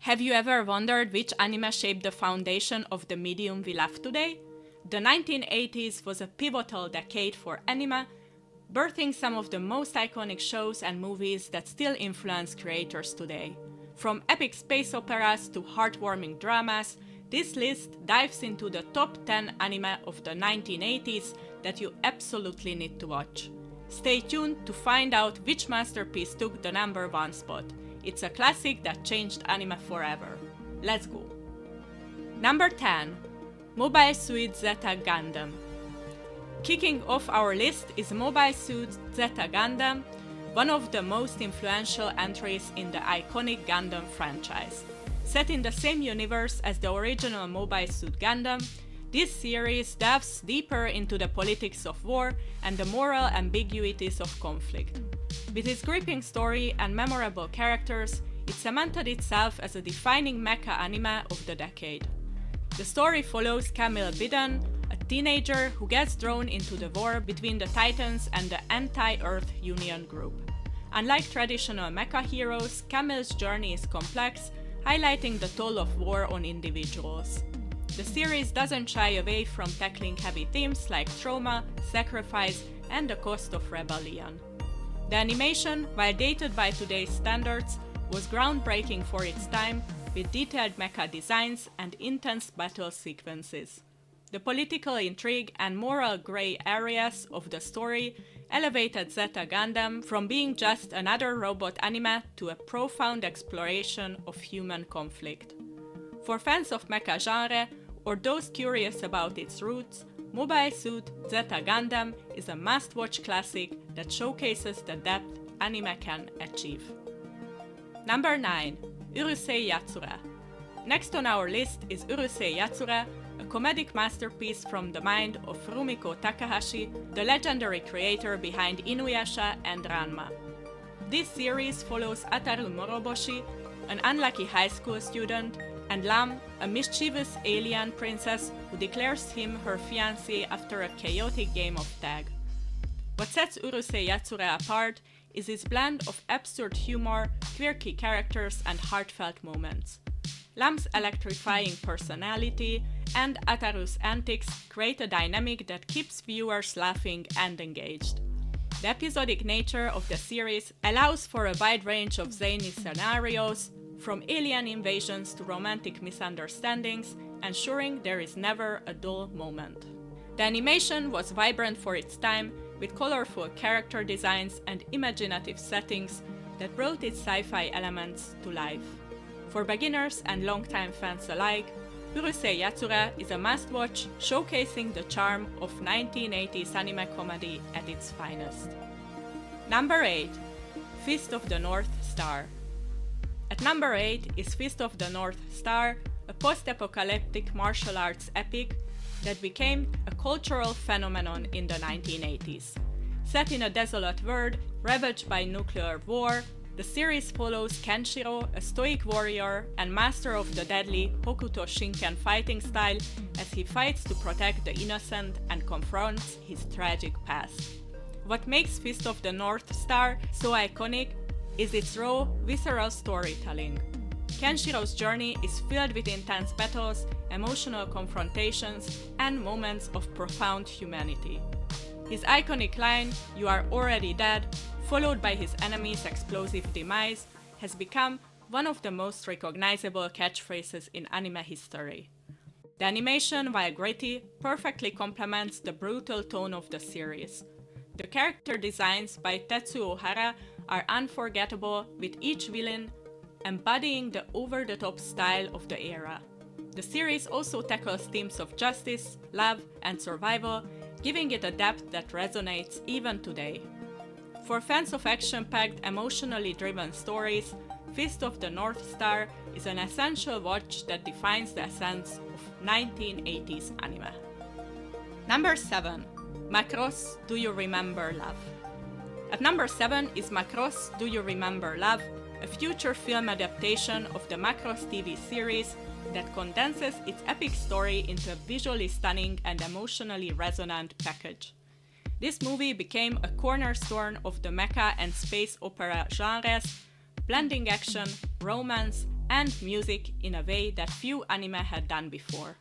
Have you ever wondered which anime shaped the foundation of the medium we love today? The 1980s was a pivotal decade for anime, birthing some of the most iconic shows and movies that still influence creators today. From epic space operas to heartwarming dramas, this list dives into the top 10 anime of the 1980s that you absolutely need to watch. Stay tuned to find out which masterpiece took the number 1 spot. It's a classic that changed anime forever. Let's go! Number 10. Mobile Suit Zeta Gundam. Kicking off our list is Mobile Suit Zeta Gundam, one of the most influential entries in the iconic Gundam franchise. Set in the same universe as the original Mobile Suit Gundam, this series delves deeper into the politics of war and the moral ambiguities of conflict. With its gripping story and memorable characters, it cemented itself as a defining mecha anime of the decade. The story follows Camille Bidon, a teenager who gets drawn into the war between the Titans and the anti-Earth Union group. Unlike traditional mecha heroes, Camille's journey is complex, highlighting the toll of war on individuals. The series doesn't shy away from tackling heavy themes like trauma, sacrifice, and the cost of rebellion. The animation, while dated by today's standards, was groundbreaking for its time, with detailed mecha designs and intense battle sequences. The political intrigue and moral gray areas of the story elevated Zeta Gundam from being just another robot anime to a profound exploration of human conflict. For fans of mecha genre, or those curious about its roots, Mobile Suit Zeta Gundam is a must-watch classic that showcases the depth anime can achieve. Number 9. Urusei Yatsura. Next on our list is Urusei Yatsura, a comedic masterpiece from the mind of Rumiko Takahashi, the legendary creator behind Inuyasha and Ranma. This series follows Ataru Moroboshi, an unlucky high school student, and Lam, a mischievous alien princess who declares him her fiancé after a chaotic game of tag. What sets Urusei Yatsura apart is its blend of absurd humor, quirky characters, and heartfelt moments. Lam's electrifying personality and Ataru's antics create a dynamic that keeps viewers laughing and engaged. The episodic nature of the series allows for a wide range of zany scenarios, from alien invasions to romantic misunderstandings, ensuring there is never a dull moment. The animation was vibrant for its time, with colorful character designs and imaginative settings that brought its sci-fi elements to life. For beginners and longtime fans alike, Urusei Yatsura is a must-watch, showcasing the charm of 1980s anime comedy at its finest. Number 8. Fist of the North Star. At number 8 is Fist of the North Star, a post-apocalyptic martial arts epic that became a cultural phenomenon in the 1980s. Set in a desolate world ravaged by nuclear war, the series follows Kenshiro, a stoic warrior and master of the deadly Hokuto Shinken fighting style, as he fights to protect the innocent and confronts his tragic past. What makes Fist of the North Star so iconic is its raw, visceral storytelling. Kenshiro's journey is filled with intense battles, emotional confrontations, and moments of profound humanity. His iconic line, "You are already dead," followed by his enemy's explosive demise, has become one of the most recognizable catchphrases in anime history. The animation, while gritty, perfectly complements the brutal tone of the series. The character designs by Tetsuo Hara are unforgettable, with each villain embodying the over-the-top style of the era. The series also tackles themes of justice, love, and survival, giving it a depth that resonates even today. For fans of action-packed, emotionally driven stories, Fist of the North Star is an essential watch that defines the essence of 1980s anime. Number 7. Macross Do You Remember Love? At number 7 is Macross Do You Remember Love, a future film adaptation of the Macross TV series that condenses its epic story into a visually stunning and emotionally resonant package. This movie became a cornerstone of the mecha and space opera genres, blending action, romance, and music in a way that few anime had done before.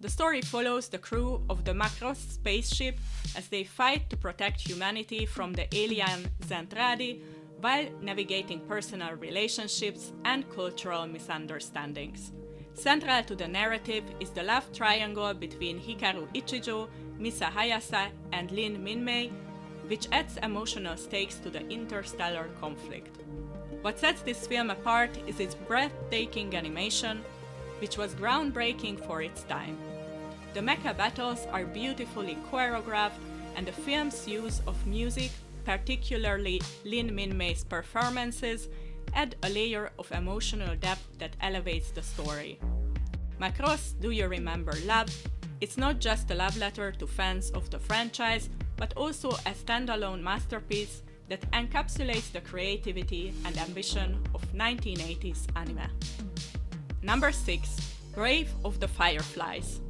The story follows the crew of the Macross spaceship as they fight to protect humanity from the alien Zentradi while navigating personal relationships and cultural misunderstandings. Central to the narrative is the love triangle between Hikaru Ichijo, Misa Hayase, and Lin Minmei, which adds emotional stakes to the interstellar conflict. What sets this film apart is its breathtaking animation, which was groundbreaking for its time. The mecha battles are beautifully choreographed, and the film's use of music, particularly Lin Minmei's performances, add a layer of emotional depth that elevates the story. Macross Do You Remember Love? It's not just a love letter to fans of the franchise, but also a standalone masterpiece that encapsulates the creativity and ambition of 1980s anime. Number 6. Grave of the Fireflies.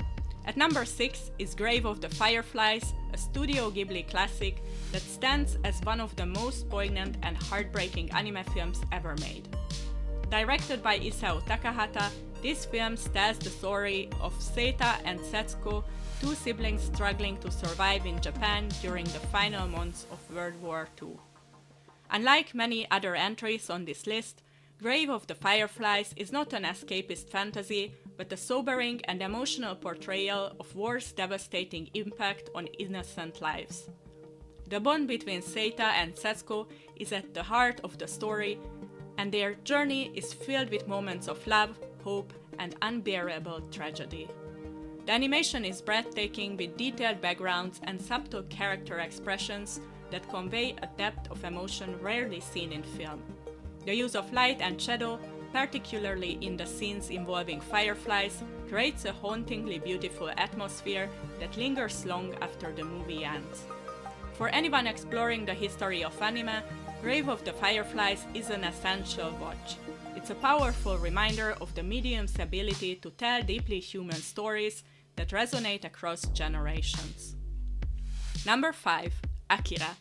At number 6 is Grave of the Fireflies, a Studio Ghibli classic that stands as one of the most poignant and heartbreaking anime films ever made. Directed by Isao Takahata, this film tells the story of Seita and Setsuko, two siblings struggling to survive in Japan during the final months of World War II. Unlike many other entries on this list, Grave of the Fireflies is not an escapist fantasy, but a sobering and emotional portrayal of war's devastating impact on innocent lives. The bond between Seita and Setsuko is at the heart of the story, and their journey is filled with moments of love, hope, and unbearable tragedy. The animation is breathtaking with detailed backgrounds and subtle character expressions that convey a depth of emotion rarely seen in film. The use of light and shadow, particularly in the scenes involving fireflies, creates a hauntingly beautiful atmosphere that lingers long after the movie ends. For anyone exploring the history of anime, Grave of the Fireflies is an essential watch. It's a powerful reminder of the medium's ability to tell deeply human stories that resonate across generations. Number 5. Akira.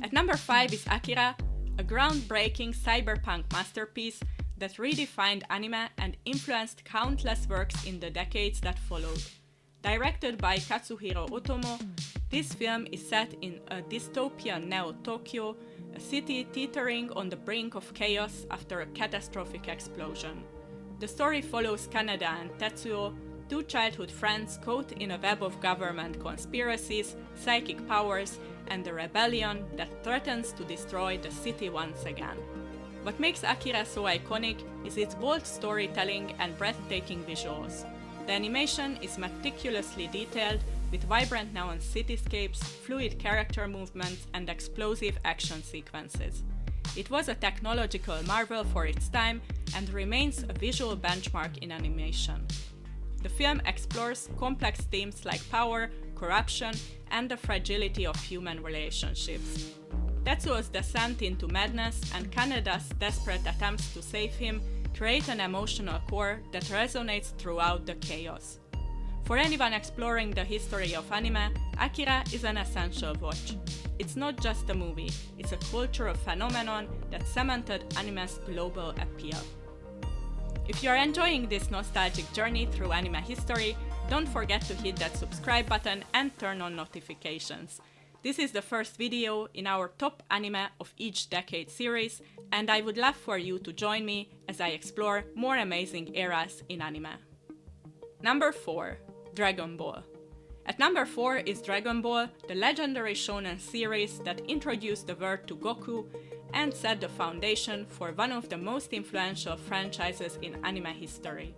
At number 5 is Akira, a groundbreaking cyberpunk masterpiece that redefined anime and influenced countless works in the decades that followed. Directed by Katsuhiro Otomo, this film is set in a dystopian Neo-Tokyo, a city teetering on the brink of chaos after a catastrophic explosion. The story follows Kaneda and Tetsuo, two childhood friends caught in a web of government conspiracies, psychic powers, and a rebellion that threatens to destroy the city once again. What makes Akira so iconic is its bold storytelling and breathtaking visuals. The animation is meticulously detailed, with vibrant neon cityscapes, fluid character movements, and explosive action sequences. It was a technological marvel for its time and remains a visual benchmark in animation. The film explores complex themes like power, corruption, and the fragility of human relationships. Tetsuo's descent into madness and Kaneda's desperate attempts to save him create an emotional core that resonates throughout the chaos. For anyone exploring the history of anime, Akira is an essential watch. It's not just a movie, it's a cultural phenomenon that cemented anime's global appeal. If you are enjoying this nostalgic journey through anime history, don't forget to hit that subscribe button and turn on notifications. This is the first video in our top anime of each decade series, and I would love for you to join me as I explore more amazing eras in anime. Number 4. Dragon Ball. At number 4 is Dragon Ball, the legendary shonen series that introduced the world to Goku and set the foundation for one of the most influential franchises in anime history.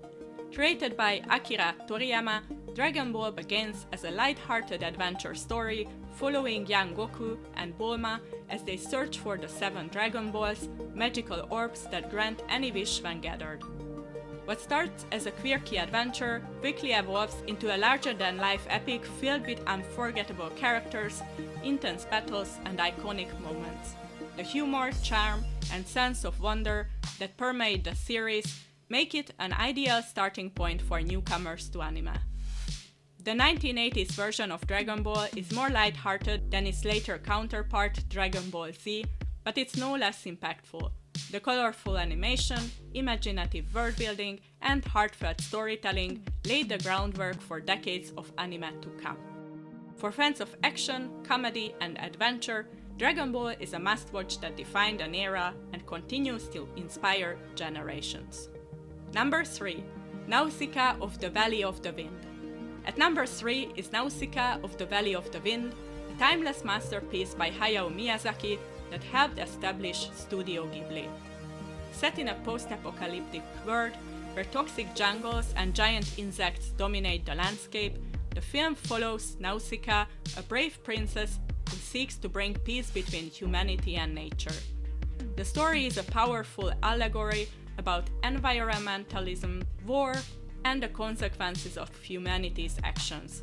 Created by Akira Toriyama, Dragon Ball begins as a light-hearted adventure story following young Goku and Bulma as they search for the 7 Dragon Balls, magical orbs that grant any wish when gathered. What starts as a quirky adventure quickly evolves into a larger-than-life epic filled with unforgettable characters, intense battles, and iconic moments. The humor, charm, and sense of wonder that permeate the series make it an ideal starting point for newcomers to anime. The 1980s version of Dragon Ball is more light-hearted than its later counterpart Dragon Ball Z, but it's no less impactful. The colorful animation, imaginative world building, and heartfelt storytelling laid the groundwork for decades of anime to come. For fans of action, comedy, and adventure, Dragon Ball is a must-watch that defined an era and continues to inspire generations. Number 3. Nausicaa of the Valley of the Wind. At number 3 is Nausicaa of the Valley of the Wind, a timeless masterpiece by Hayao Miyazaki that helped establish Studio Ghibli. Set in a post-apocalyptic world where toxic jungles and giant insects dominate the landscape, the film follows Nausicaa, a brave princess who seeks to bring peace between humanity and nature. The story is a powerful allegory about environmentalism, war, and the consequences of humanity's actions.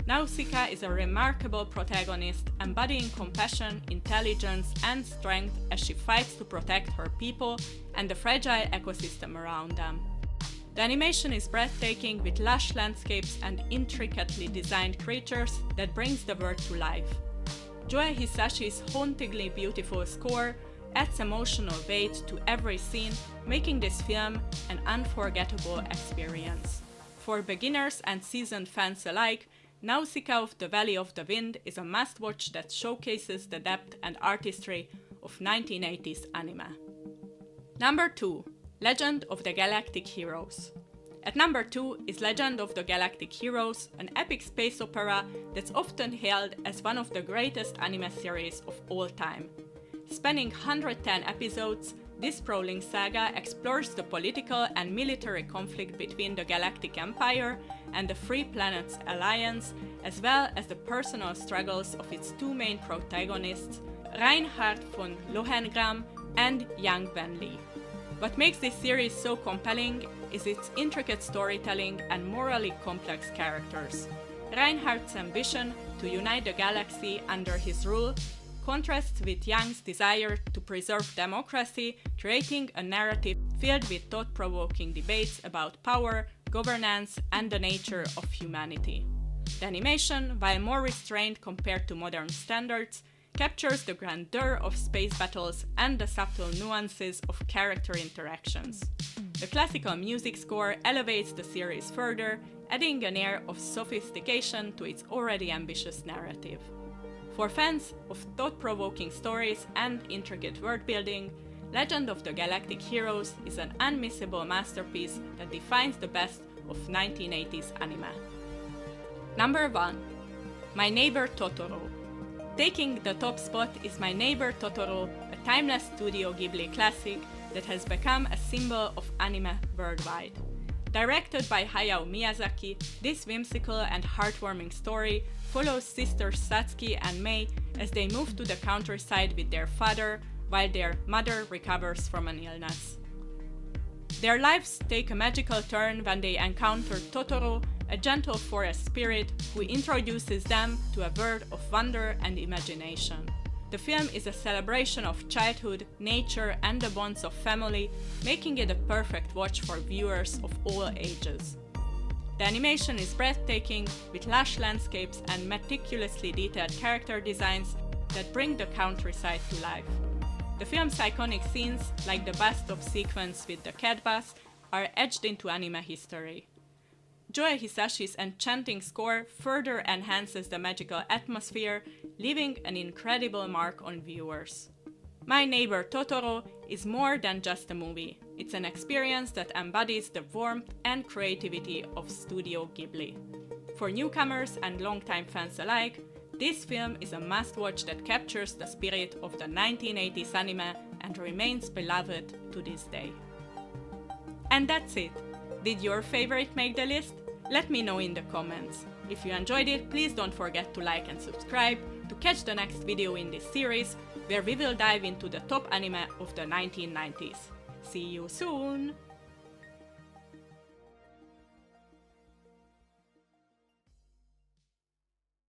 Nausicaa is a remarkable protagonist, embodying compassion, intelligence, and strength as she fights to protect her people and the fragile ecosystem around them. The animation is breathtaking with lush landscapes and intricately designed creatures that brings the world to life. Joe Hisashi's hauntingly beautiful score adds emotional weight to every scene, making this film an unforgettable experience. For beginners and seasoned fans alike, Nausicaa of the Valley of the Wind is a must-watch that showcases the depth and artistry of 1980s anime. Number 2. Legend of the Galactic Heroes. At number 2 is Legend of the Galactic Heroes, an epic space opera that's often hailed as one of the greatest anime series of all time. Spanning 110 episodes, this sprawling saga explores the political and military conflict between the Galactic Empire and the Free Planets Alliance, as well as the personal struggles of its two main protagonists, Reinhard von Lohengram and Yang Wen-li. What makes this series so compelling is its intricate storytelling and morally complex characters. Reinhard's ambition to unite the galaxy under his rule contrasts with Yang's desire to preserve democracy, creating a narrative filled with thought-provoking debates about power, governance, and the nature of humanity. The animation, while more restrained compared to modern standards, captures the grandeur of space battles and the subtle nuances of character interactions. The classical music score elevates the series further, adding an air of sophistication to its already ambitious narrative. For fans of thought-provoking stories and intricate world-building, Legend of the Galactic Heroes is an unmissable masterpiece that defines the best of 1980s anime. Number 1. My Neighbor Totoro. Taking the top spot is My Neighbor Totoro, a timeless Studio Ghibli classic that has become a symbol of anime worldwide. Directed by Hayao Miyazaki, this whimsical and heartwarming story follows sisters Satsuki and Mei as they move to the countryside with their father while their mother recovers from an illness. Their lives take a magical turn when they encounter Totoro, a gentle forest spirit who introduces them to a world of wonder and imagination. The film is a celebration of childhood, nature, and the bonds of family, making it a perfect watch for viewers of all ages. The animation is breathtaking, with lush landscapes and meticulously detailed character designs that bring the countryside to life. The film's iconic scenes, like the bust-off sequence with the cat bus, are etched into anime history. Joe Hisashi's enchanting score further enhances the magical atmosphere, leaving an incredible mark on viewers. My Neighbor Totoro is more than just a movie. It's an experience that embodies the warmth and creativity of Studio Ghibli. For newcomers and longtime fans alike, this film is a must-watch that captures the spirit of the 1980s anime and remains beloved to this day. And that's it! Did your favorite make the list? Let me know in the comments. If you enjoyed it, please don't forget to like and subscribe to catch the next video in this series, where we will dive into the top anime of the 1990s. See you soon!